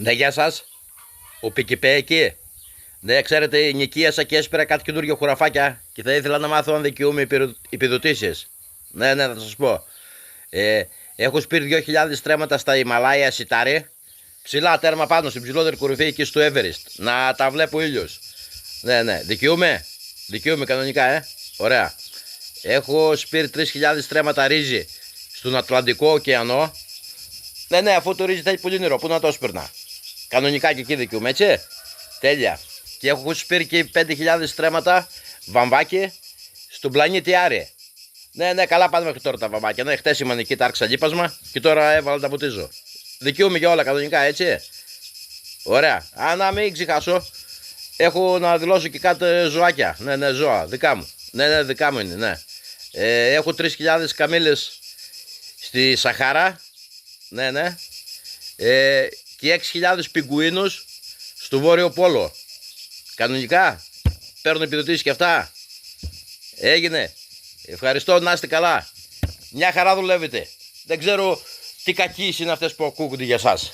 Ναι, γεια σας. Ο Πικιπέ εκεί. Ναι, ξέρετε, νοικίασα και έσπερα κάτι καινούργιο χωραφάκια και θα ήθελα να μάθω αν δικαιούμαι επιδοτήσεις. Ναι, ναι, θα σας πω. Ε, Έχω σπείρει 2.000 στρέμματα στα Ιμαλάια Σιτάρι. Ψηλά τέρμα πάνω στην ψηλότερη κορυφή εκεί στο Everest. Να τα βλέπω ήλιος. Ναι, ναι, δικαιούμαι. Δικαιούμαι κανονικά, Ωραία. Έχω σπείρει 3.000 στρέμματα ρύζι στον Ατλαντικό ωκεανό. Ναι, ναι, αφού το ρύζι θα έχει πολύ νερό, πού να το σπέρνα. Κανονικά και εκεί δικαιούμαι, έτσι. Τέλεια. Και έχω σπείρει και 5.000 στρέμματα βαμβάκι στον πλανήτη Άρη. Ναι, ναι, καλά πάνε μέχρι τώρα τα βαμβάκια. Ναι, χτες ήμουν εκεί, τα άρχισα λίπασμα και τώρα έβαλα τα ποτίζω. Δικαιούμαι για όλα κανονικά, έτσι. Ωραία. Να μην ξεχάσω, έχω να δηλώσω και κάτι ζωάκια. Ναι, ναι, ζώα, δικά μου. Ναι, ναι, δικά μου είναι, ναι. Έχω 3.000 καμήλες στη Σαχάρα. Ναι, ναι. Και 6.000 πιγκουίνους στο Βόρειο Πόλο. Κανονικά. Παίρνουν επιδοτήσεις και αυτά. Έγινε. Ευχαριστώ, να είστε καλά. Μια χαρά δουλεύετε. Δεν ξέρω τι κακίες είναι αυτές που ακούγονται για σας.